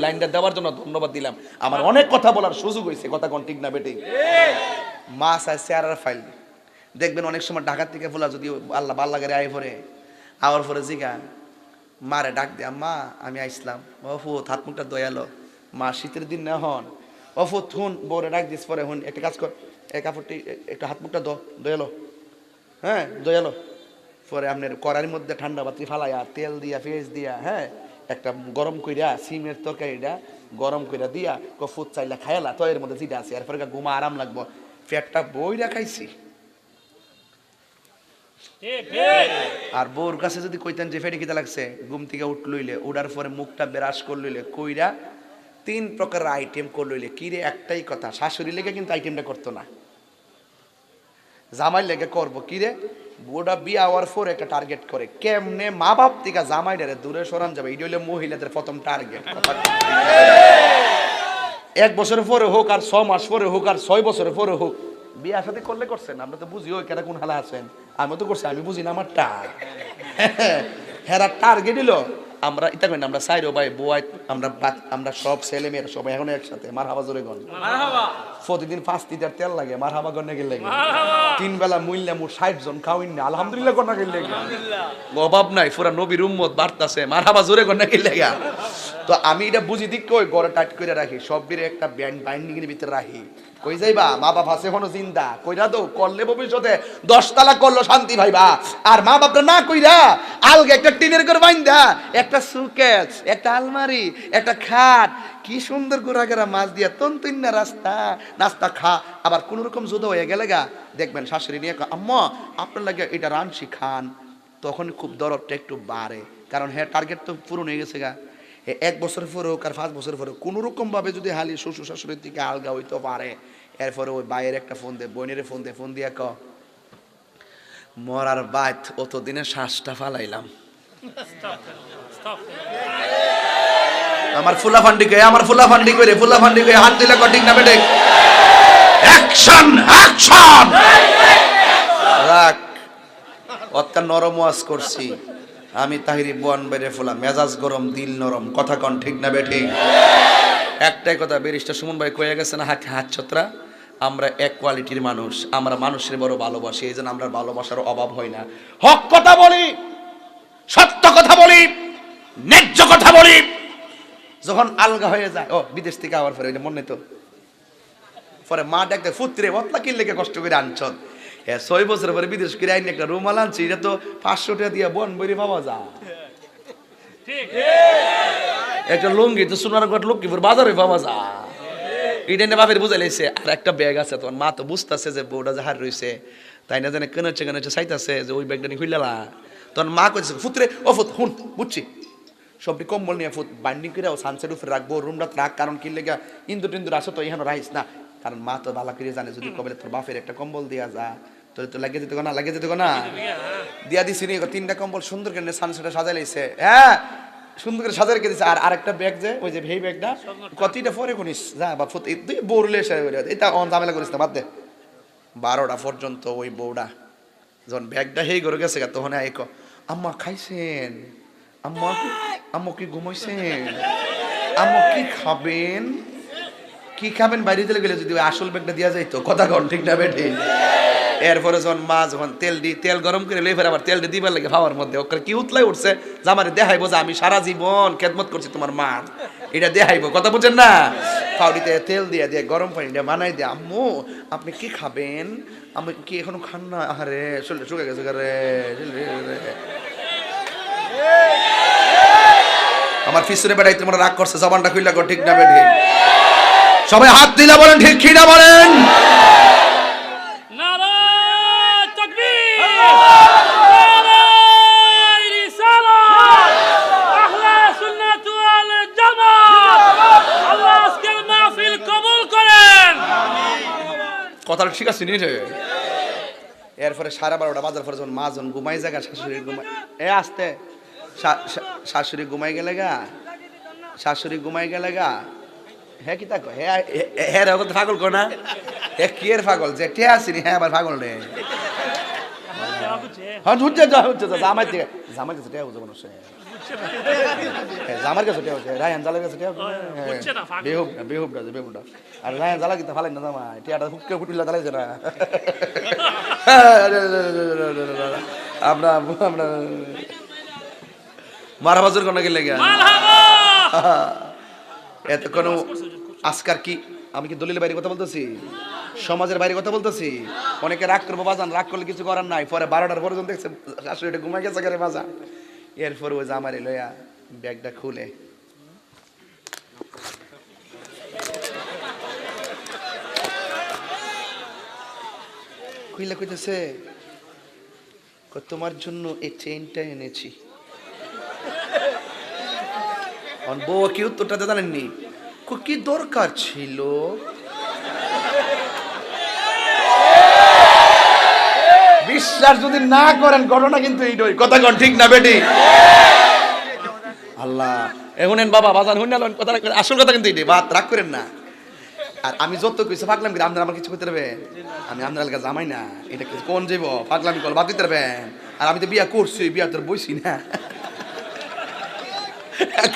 লাইনটা দেওয়ার জন্য ধন্যবাদ দিলাম। আমার অনেক কথা বলার সুযোগ হয়েছে, কথা কোন ঠিক না বেটি? মাছ আর চেয়ারার ফাইল দেখবেন অনেক সময় ঢাকার থেকে ফুলা যদি আল্লাহ বাল্লা করে আয় পরে আওয়ার পরে জিগা মারে ডাক দিয়া, মা আমি আইসলাম, অফু হাত মুখটা দয়ালো, মা শীতের দিন না হন অফু থুন বউরে ডাক দিস পরে হন একটা কাজ কর, এই কাপড়টি একটু হাত মুখটা দয়ালো, হ্যাঁ দয়ালো, পরে আপনার কড়াইয়ের মধ্যে ঠান্ডা বাতি ফালাইয়া তেল দিয়া পেঁয়াজ দিয়া, হ্যাঁ একটা গরম কইরা সিমের তরকারিটা গরম কইরা দিয়া ফুট চাইলা খাইলা তো এর মধ্যে যেটা আছে এরপরে ঘুমা আরাম লাগবো, পেটটা বইরা খাইছি। আর বউর কাছে যদি কইতেন যে ফেটে খিদা লাগছে, ঘুম থেকে উঠলইলে উঠার পরে মুখটা ব্রাশ করলইলে কইরা 3 প্রকারের আইটেম করলইলে কি রে, একটাই কথা, শাশুড়ি লেগে কিন্তু আইটেমটা করতো না, জামাই লেগে করবো কি রে, বুড়া বিয়া হওয়ার পর একটা টার্গেট করে কেমনে মা বাপ থেকে জামাইটারে দূরে সরান যাবে, এই হইলে মহিলাদের প্রথম টার্গেট। 1 বছর পরে হোক আর 6 মাস পরে হোক আর 6 বছর পরে হোক, বিয়া সাথে করলে করছেন, আমরা তো বুঝি ওই কেন কোন হালা আছেন, আমি তো করছি, আমি বুঝি না আমারটা হেরা টার্গেট দিল। আমরা এটা করি না, আমরা সাইরো ভাই বউয়াই আমরা সব ছেলে মেয়েরা সবাই এখন একসাথে মার হাবা জোরে গন, প্রতিদিন 5 লিটার তেল লাগে, মার হাবা গন্নে গেলে 3 বেলা মূল্যে মোট 60 জন খাওয়াইন না, আলহামদুলিল্লাহ গন্না গেলে অভাব নাই, পুরা নবীর উম্মত বাড়তাছে, মার হাবা জোরে গন্না গেলে। তো আমি এটা বুঝি দিক কই গড়ে টাইট করে রাখি, সব বিরে একটা বাইন্ডিং এর ভিতরে রাখি, কই যাইবা মা বাপ আছে এখনো জিন্দা, কইরা তো করলে ভবিষ্যতে 10 তালা করলো শান্তি ভাইবা, আর মা বাপরা না কইরা আলগে একটা টিনের ঘর বাইন্দা একটা সুকেস একটা আলমারি একটা খাট কি সুন্দর গোড়াগেরা মাছ দিয়া তন্তুন্না রাস্তা নাস্তা খা, আবার কোন রকম জুদা হয়ে গেলে গা দেখবেন শাশুড়ি নিয়ে আম্মা আপনার লাগে এটা রানছি খান, তখন খুব দরদটা একটু বাড়ে, কারণ হ্যাঁ টার্গেট তো পূরণ হয়ে গেছে গা। 1 বছর পরে হোক আর 5 বছর পরে কোনো রকম ভাবে যদি হালি শ্বশুর শাশুড়ির দিকে আলগা হইতে পারে, এরপরে ওই বাইয়ের একটা ফোন দে, বোনের ফোন দিয়া ক মরার বাইত অতদিনে শ্বাসটা ফালাইলাম, আমার ফুলা ফান্ডি করে হাত দিলে কঠিন না বেটে, অ্যাকশন অ্যাকশন রাখ অতটা নরম ওয়াজ করছি আমি, তাহিরি বোয়ান বেড়ে ফোলা মেজাজ গরম দিল নরম, কথা কন ঠিক না বেঠিক? একটাই কথা ব্যারিস্টার সুমন ভাই কয়ে গেছে না, হাত ছত্রা, আমরা এক কোয়ালিটির মানুষ, আমরা মানুষের বড় ভালোবাসি, এই জন্য আমরা ভালোবাসার অভাব হয় না, হক কথা বলি, সত্য কথা বলি, ন্যায্য কথা বলি, যখন আলগা হয়ে যায় ও বিদেশ থেকে আবার পরে মনে তো পরে মা ডাকতে ফুত্রে বতলা কিনলে কষ্ট করে আনছ, 6 বছর পরে বিদেশ করে আইন একটা রুমাল আনছি, এটা তো 500 টাকা দিয়ে বন বইরে পাওয়া যায়, একটা লুঙ্গি তো সোনারগড় লক্ষ্মীপুর বাজারে পাওয়া যায়, এটা নিয়ে বাপের বুঝাই লাইছে। আর একটা ব্যাগ আছে, তোমার মা তো বুঝতেছে যে বউটা যাহার রয়েছে, তাই না জানে কেনাচ্ছে চাইতেছে যে ওই ব্যাগটা নিয়ে খুললা, তখন মা কইছে ফুত্রে ও ফুত হুন বুঝছি, সবটি কম্বল নিয়ে ফুট বাইন্ডিং করে সানসেট উপরে রাখবো, রুমটা রাখ, কারণ কি লেগে ইন্দুর টিন্দুর আসো তো এখানে রাখিস না, কারণ মা তো ভালো করে জানে যদি কবে তোর বাপের একটা কম্বল দেওয়া যা তোর তো লাগিয়ে দিতে না, দিয়া দিছি নি 3টা কম্বল সুন্দর করে সানসেটে সাজাই লাইছে, হ্যাঁ সুন্দর করে সাজাই রেখে দিছে। আর আরেকটা ব্যাগ যে ওই যে ভেই ব্যাগটা কতটা পরে কোনিস যা বা ফুট তুই বউরলে এসে এটা অন ঝামেলা করিস না, বাদ দে। 12টা পর্যন্ত ওই বউটা যখন ব্যাগটা হেই করে গেছে তখন আইকো আম্মা খাইছেন, আম্মা কি ঘুমাইছেন, আম্মা কি খাবেন বাইরে দিলে গেলে যদি আসল ব্যাগটা দিয়া যাইতো, কথা কন ঠিক না বেঠে? এরপরে যখন মা যখন তেল গরম করে লই ফের আবার তেলটা দিবার লাগে খাওয়ার মধ্যে ওকে কি উতলাই উঠছে, যে আমার দেখাইবো যে আমি সারা জীবন খেদমত করছি তোমার মা, এটা দেখাইবো, কথা বুঝছেন না? ফাউডিতে তেল দিয়ে গরম পানি দিয়ে বানাই দিয়ে আম্মু আপনি কি খাবেন, আমি কি এখনো খান না, আরে শরীরটা শুকে গেছে রে, আমার ফিসরে বেড়াই তোমরা রাগ করছে, জবানটা খুইলা গো ঠিক না বেঠে? সবাই হাত দিলা বলেন ঠিক কি না বলেন? কথাটা ঠিক আছে নি রে? এরপরে 12:30 বাজার পরে যখন মা যখন ঘুমাই জায়গা শাশুড়ি ঘুমাই আসতে শাশুড়ি ঘুমাই গেলে গা হ্যাঁ কি তা হ্যাঁ হ্যাঁ পাগল কো না, হ্যাঁ কি এর পাগল যে কে আসিনি, হ্যাঁ আবার পাগল রে, হ্যাঁ হচ্ছে জামাই থেকে টেয়া বুঝে মানুষ আমার কাছে রায়ান জালার কাছে বেহুবটা আর রায়ান জালা কিন্তু ফালাই না জামা টিয়াটা হুক্কে ফুটিলা দাঁড়াইছে না আমরা আমরা মারা বাজুর কোন গেলে এতক্ষণ আজকার কি আমি কি দলিলের বাইরে কথা বলতেছি সমাজের বাইরে কথা বলতেছি অনেকে রাগ করবো বাজান রাগ করলে কিছু করার নাই পরে 12টার পর্যন্ত দেখছে শাশুড়িটা ঘুমাই গেছে গেলে বাজান এরপর ওই জামারে লইয়া ব্যাগটা খুলে খুইলা কইতেছে তোমার জন্য এই চেইনটা এনেছি বউ কি উত্তরটা জানেননি কি দরকার ছিল বিশ্বাস যদি না করেন ঘটনা কিন্তু এইটাই কথা কোন ঠিক না বেটি আল্লাহ এখন বাবা বাজান হইনালেন কথা আসল কথা কিন্তু এইটাই বাত রাগ করেন না আর আমি যত কইছে পাগলাম কি আপনারা আমার কিছু করতে পারবে আমি আপনার এলাকা জামাই না এটা কোন যাইব পাগলামি কল বাদ দিতে পারবেন আর আমি তো বিয়া করছি বিয়া তোর বইছি না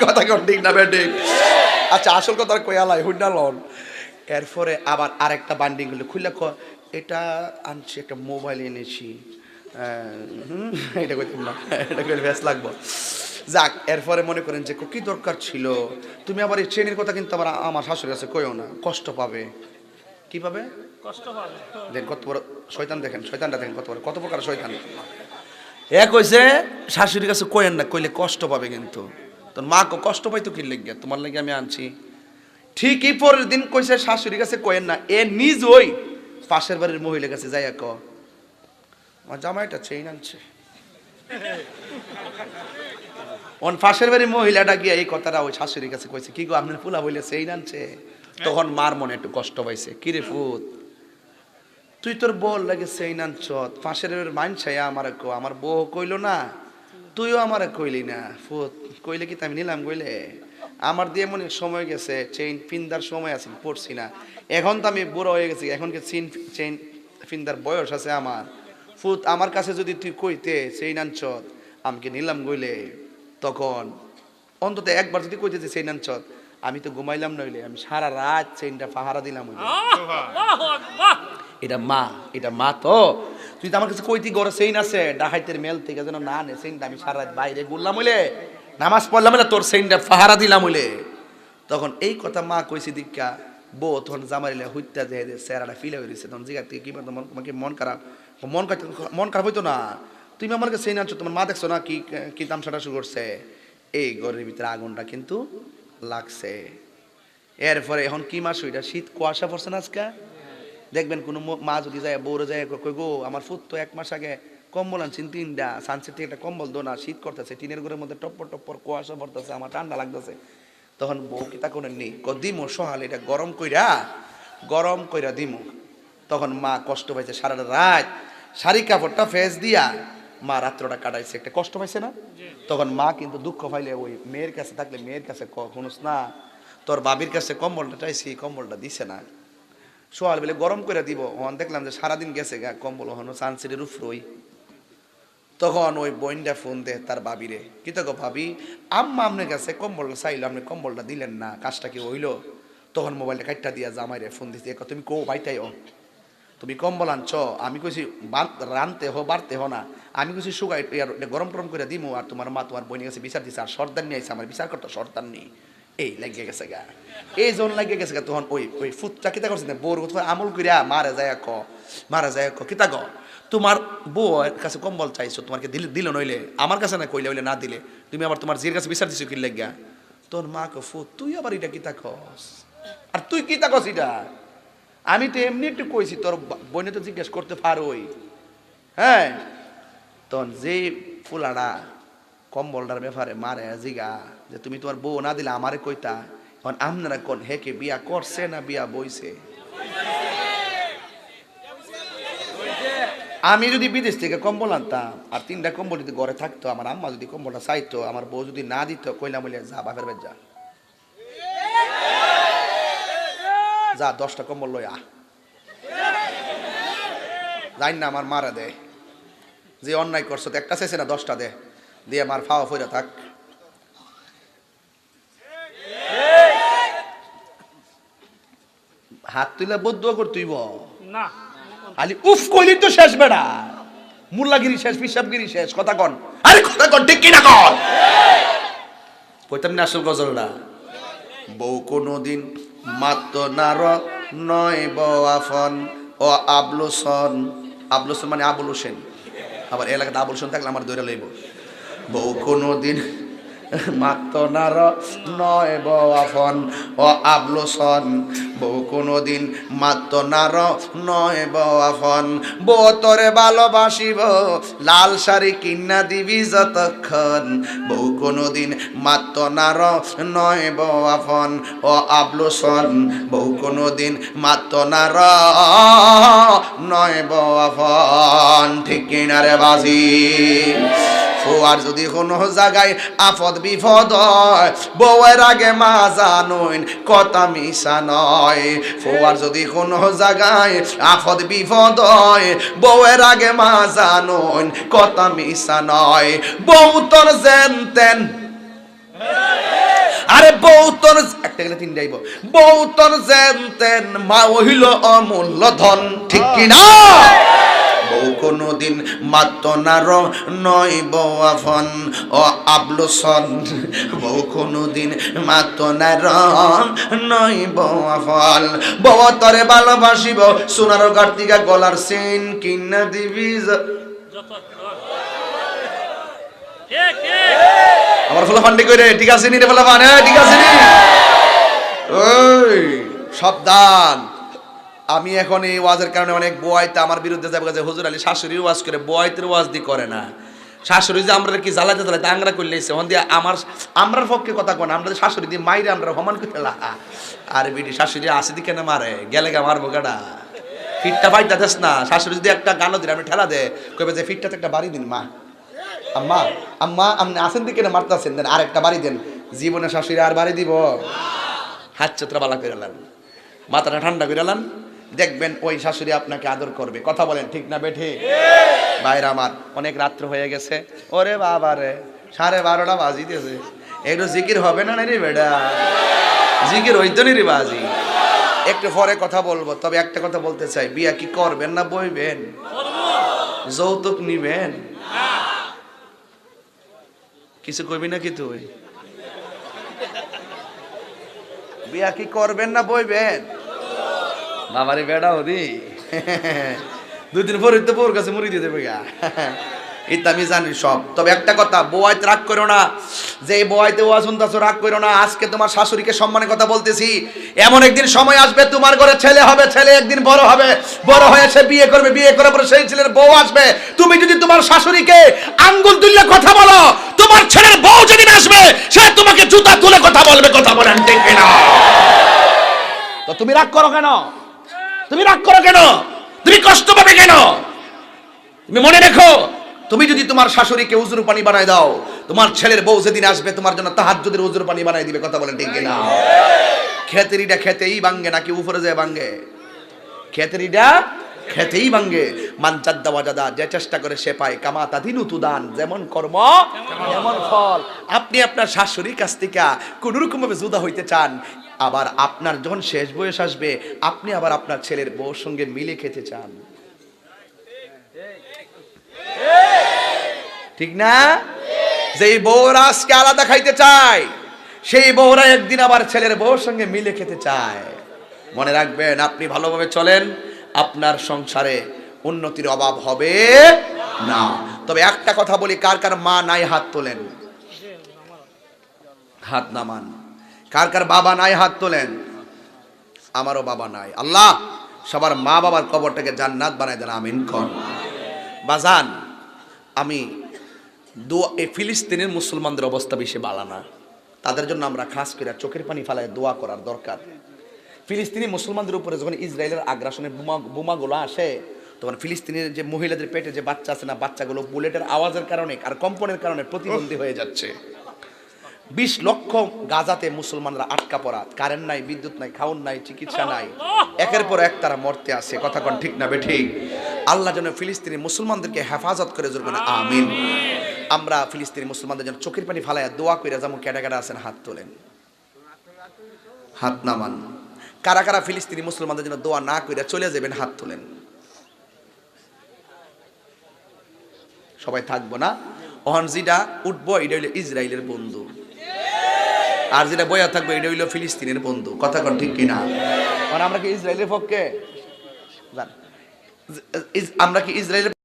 কথা কোন ঠিক না বেটি আচ্ছা আসল কথা কই আলাই হইনালন এরপরে আবার আরেকটা বান্ডিং হলো খুললে এটা আনছি একটা মোবাইল এনেছি এটা কইতাম না এটা কইলে বেশ লাগবো যাক এরপরে মনে করেন যে কি দরকার ছিল তুমি আবার এই ট্রেনের কথা কিন্তু আবার আমার শাশুড়ির কাছে কইও না কষ্ট পাবে কি পাবে কষ্ট পাবে দেখেন কত বড় শয়তান দেখেন শয়তানটা দেখেন কত প্রকার শয়তান এ কইছে শাশুড়ির কাছে কইেন না কইলে কষ্ট পাবে কিন্তু তোর মা কষ্ট পাইতো কি লাগিয়া তোমার লাগে আমি আনছি ঠিকই পরের দিন কইছে শাশুড়ির কাছে কইেন না এ নিজই পাশের বাড়ির মহিলার কাছে যাইয়া ক আমার জামাইটা চেইন আনছে অন পাশের বাড়ির মহিলাটা গিয়া এই কথাটা ওই শাশুড়ির কাছে কইছে কি গো আপনার ফুলা বইলে চেইন আনছে তখন মার মনে একটু কষ্ট পাইছে কিরে ফুত তুই তোর বল লাগে চেইন আনছ পাশের মানছাই আমার বউ কইলো না তুইও আমারে কইলি না ফুত কইলে কি আমি নিলাম কইলে আমার দিয়ে মনে সময় গেছে চেইন ফিন্দার সময় আছে পড়ছি না এখন তো আমি বুড়ো হয়ে গেছি এখন কি চেইন ফিন্দার বয়স আছে আমার ফুত আমার কাছে যদি তুই কইতে চেইন আনছ আমাকে নিলাম কইলে তখন অন্তত একবার যদি কইতে যে চেইন আনছ আমি তো ঘুমাইলাম নইলে আমি সারা রাত চেইনটা পাহারা দিলাম এটা মা তো তুই তো আমার কাছে কইতি ঘরে চেইন আছে ডাহাইতের মেল থেকে যেন না নে চেইনটা আমি সারা রাত বাইরে ঘুরলাম হইলে নামাজ পড়লাম না তোর চেইনটা পাহারা দিলাম হইলে তখন এই কথা মা কইছি দীক্ষা বউ তখন জামাইলে হুইত্যা যে চেহারাটা ফিলে হয়ে গেছে তখন জিগা থেকে কি তোমাকে মন খারাপ হইতো না তুমি আমার কাছে চেইন আনছো তোমার মা দেখছো না কি তামসাটা শুরু করছে এই ঘরের ভিতরে আগুনটা কিন্তু লাগছে এরপরে এখন কি মাস ওইটা শীত কুয়াশা পড়ছে না আজকে দেখবেন কোনো মা যদি যায় বউরে যায় কই গো আমার ফুট তো 1 মাস আগে কম্বল আনছেন 3টা সানসেট থেকে একটা কম্বল দো না শীত করতেছে টিনের ঘরের মধ্যে টপ্পর টপ্পর কুয়াশা পড়তেছে আমার ঠান্ডা লাগতেছে তখন বউ কি তা করেন নি দিমো সহাল এটা গরম কইরা দিমো তখন মা কষ্ট পাইছে সারা রাত শাড়ি কাপড়টা ফেস দিয়া মা রাত্রটা কাটাইছে একটা কষ্ট পাইছে না তখন মা কিন্তু দুঃখ পাইলে ওই মেয়ের কাছে থাকলে মেয়ের কাছে শুনুস না তোর বাবির কাছে কম্বলটা চাইছি কম্বলটা দিছে না সোয়াল বেলে গরম করে দিব ওখান দেখলাম যে সারাদিন গেছে গা কম্বল ওখানে সানসেটের উপরই তখন ওই বোনটা ফোন দে তার বাবিরে কি তো গো ভাবি আম্মা আপনার কাছে কম্বলটা চাইলো আপনি কম্বলটা দিলেন না কাজটা কি হইলো তখন মোবাইলটা কাটটা দিয়া জামাইরে ফোন দিতে তুমি কো বাইটাই তুমি কম্বল আনছ আমি কইছি রানতে হো বাড়তে হো না আমি কইছি সুগাই গরম টরম করে দিমু আর তোমার মা তোমার বোনের কাছে বিচার দিছে আর সর্দার নিয়ে আইছে আমার বিচার করতো সর্দার নেই এই লাগিয়ে গেছে গা এই জন লাগিয়ে গেছে গা তখন ওই ফুটটা কিতা করছে না বউর আমল করিয়া মারা যায় কিতা গ তোমার বউয়ের কাছে কম্বল চাইছো তোমাকে দিল নইলে আমার কাছে না কইলে হইলে না দিলে তুমি আবার তোমার জির কাছে বিচার দিছো কি লাগিয়া তোর মা কো ফুট তুই আবার এটা কিতা কস আর তুই কিতা কস এটা আমি তো এমনি একটু কইছি তোর বোনে তো জিজ্ঞেস করতে পারোই হ্যাঁ তখন যে ফুলাটা কম্বলটার ব্যাপারে মারে জিগা যে তুমি তোমার বউ না দিলে আমারে কইতা এখন আপনারা কোন হেকে বিয়া করছে না বিয়া বইছে আমি যদি বিদেশ থেকে কম্বল আনতাম আর 3টা কম্বল যদি ঘরে থাকতো আমার আম্মা যদি কম্বলটা চাইতো আমার বউ যদি না দিত কইলাম বলে যা বাপের বাড়ি যা 10টা কম্বল লইয়া যাই না আমার মারা দে যে অন্যায় করছো তো একটা চাইছে না 10টা দে দিয়ে আমার ফাওয়া ফইরা থাক হাত তুলে বদুয়া করতেইব না, খালি উফ কইলি তো শেষ বেড়া, মুল্লাগিরি শেষ, পিসাবগিরি শেষ, কথা কন, আরে কথা কন, ঠিক কিনা কন? কইতাম না আসল গজলটা, বউ কোনদিন মাত্র নার নয় বওয়াফন ও আবলুসন, আবলুসন মানে আবুল হোসেন, আবার এলাকাতে আবুল হোসেন থাকলে আমার দৈরা লইব। বউ কোনদিন মাত্র নার নয় বওয়াফন ও আবলুসন, বউ কোনদিন মাত্র নার নয় বওয়াফন, বউ তোরে ভালোবাসিব লাল শাড়ি কিনা দিবি যতক্ষণ, বউ কোনদিন মাত্র নার নয় বওয়াফন ও আবলুসন, বউ কোনদিন মাত্র নার নয় বওয়াফন, ঠিক কিনা রে বাজি? আর যদি কোনো জায়গায় আফদ বিপদ হয়, বউয়ের আগে মা জানুন কথা মিশা নয়। আর যদি কোনো জায়গায় আফদ বিপদ হয়, বউয়ের আগে মা জানুন কথা মিশা নয়। বউ তোর যেন তেন, আরে বউ তোর একটা গেলে তিন যাইব, বউ তোর যেন তেন মা হইল অমূল্য ধন, ঠিক কিনা? বউ কোনদিন মাত্র নার নয় বওয়াফন ও আবলুসন, বউ কোনদিন মাত্র নার নয় বওয়াফন, বউ তরে ভালোবাসিব সোনার কার্তিকা গলার চেন কিনা দিবি আমার ফলা ফান্ডি করে, ঠিক আছে নি রে ফলা ফান, ঠিক আছে নি? ওই সাবধান, আমি এখন এই ওয়াজের কারণে অনেক বোয়াইতে আমার বিরুদ্ধে যাবে, হুজুর আলী শাশুড়ির ওয়াজ করে, বোয়াইতের ওয়াজ দি করে না। শাশুড়ি যে আমরা কি জ্বালাতে জ্বালাতে আংরা করলেছে, হন দিয়ে আমরার পক্ষে কথা কন, আমরা শাশুড়ি দিয়ে মাইরে আমরা সমান করে আর বিডি শাশুড়ি আসে দিকে না মারে গেলে গা মারবো গাডা, ফিটটা পাইটা দেস না। শাশুড়ি যদি একটা গানও দিন আমি ঠেলা দে, কইবে যে ফিটটাতে একটা বাড়ি দিন, মা আম্মা আম্মা আপনি আসেন দিকে না মারতেছেন, দেন আর একটা বাড়ি দেন। জীবনে শাশুড়ি আর বাড়ি দিব? হাত চত্রা বালা করে লান, মাথাটা ঠান্ডা করে লান, দেখবেন ওই শাশুড়ি আপনাকে আদর করবে। কথা বলেন ঠিক না বেঠে? ভাইরা আমার, অনেক রাত্র হয়ে গেছে, ওরে বাবা রে 12:30 বাজিতেছে, একটু জিকির হবে না রে বেডা? জিকির হইতো নি রে বাজি? একটু পরে কথা বলবো, তবে একটা কথা বলতে চাই, বিয়া কি করবেন না বইবেন? যৌতুক নিবেন? কিছু কইবি না কি তুই? বিয়া কি করবেন না বইবেন? বাবারে বেড়া হদি 2 দিন পরে তো বউর কাছে মুড়ি দিয়ে দেবে গা, এটা আমি জানি সব। তবে একটা কথা, বউয়াইতে রাগ করো না, যে বউয়াইতে ওয়াজ শুনতাছো রাগ করো না। আজকে তোমার শাশুড়িকে সম্মানের কথা বলতেছি। এমন একদিন সময় আসবে তোমার ঘরে ছেলে হবে, ছেলে একদিন বড় হবে, বড় হয়ে সে বিয়ে করবে, বিয়ে করার পরে সেই ছেলের বউ আসবে। তুমি যদি তোমার শাশুড়িকে আঙ্গুল তুলে কথা বলো, তোমার ছেলের বউ যেদিন আসবে সে তোমাকে জুতা তুলে কথা বলবে। কথা বলেন ঠিক কিনা? তো তুমি রাগ করো কেন? তুমি রাগ করো কেন? তুমি কষ্ট পাবে কেন? তুমি মনে রেখো, তুমি যদি তোমার শাশুড়িকে উজুর পানি বানায় দাও, তোমার ছেলের বউ যেদিন আসবে তোমার জন্য তাহাজ্জুদের উজুর পানি বানায় দিবে। কথা বলেন ঠিক কিনা? খেতেরিটা খেতেই ভাঙ্গে নাকি উপরে যায় ভাঙ্গে? খেতেরিটা খেতেই ভাঙ্গে। মান জাদ্দা ওয়াজাদা, যে চেষ্টা করে সে পায়, কামা তাদিনু তুদান, যেমন কর্ম তেমন ফল। আপনি আপনার শাশুড়ির কাছ থেকে কোন রকম ভাবে জুদা হইতে চান, আবার আপনার যখন শেষ বয়স আসবে আপনি আবার আপনার ছেলের বউর সঙ্গে মিলে খেতে চান, ঠিক না? যেই বউরা আজকে আলাদা খাইতে চায়, সেই বউরা একদিন আবার ছেলের বউর সঙ্গে মিলে খেতে চায়। মনে রাখবেন, আপনি ভালোভাবে চলেন, আপনার সংসারে উন্নতির অভাব হবে না। তবে একটা কথা বলি, কার কার মা নাই হাত তোলেন, হাত নামান। কার কার বাবা নাই হাত তোলেন। আমারও বাবা নাই। আল্লাহ সবার মা বাবার কবরটাকে জান্নাত বানাই দেন, আমিন কোন। বাজান, আমি এই ফিলিস্তিনের মুসলমানদের অবস্থা বেশি ভালো না, তাদের জন্য আমরা খাস করে চোখের পানি ফেলায় দোয়া করার দরকার। ফিলিস্তিনি মুসলমানদের উপরে যখন ইসরায়েলের আগ্রাসনের বোমাগুলো আসে, তখন ফিলিস্তিনের যে মহিলাদের পেটে যে বাচ্চা আছে না, বাচ্চাগুলো বুলেটের আওয়াজের কারণে আর কম্পনের কারণে প্রতিবন্ধী হয়ে যাচ্ছে। 20 লক্ষ গাজাতে মুসলমানরা আটকা পড়া, কারেন্ট নাই, বিদ্যুৎ নাই, খাওন নাই, চিকিৎসা নাই, একের পর এক তারা মরতে আসে। কথা কোন ঠিক না বেঠিক? আল্লাহ যেন ফিলিস্তিনি মুসলমানদেরকে হেফাজত করে জোরবেন, আমিন। আমরা ফিলিস্তিনি মুসলমানদের জন্য চোখের পানি ফালাইয়া দোয়া কইরা যেমন কেডা কেডা আছেন হাত তোলেন, হাত নামান। কারা কারা ফিলিস্তিনি মুসলমানদের জন্য দোয়া না কইরা চলে যাবেন, হাত তোলেন। সবাই থাকবো না? ওহন যেটা উঠবো এটা হইলো ইসরায়েলের বন্ধু, আর যেটা বইয়া থাকবো এটা হইলো ফিলিস্তিনের বন্ধু। কথা কন ঠিক কিনা? মানে আমরা কি ইসরায়েলের পক্ষে? আমরা কি ইসরায়েলের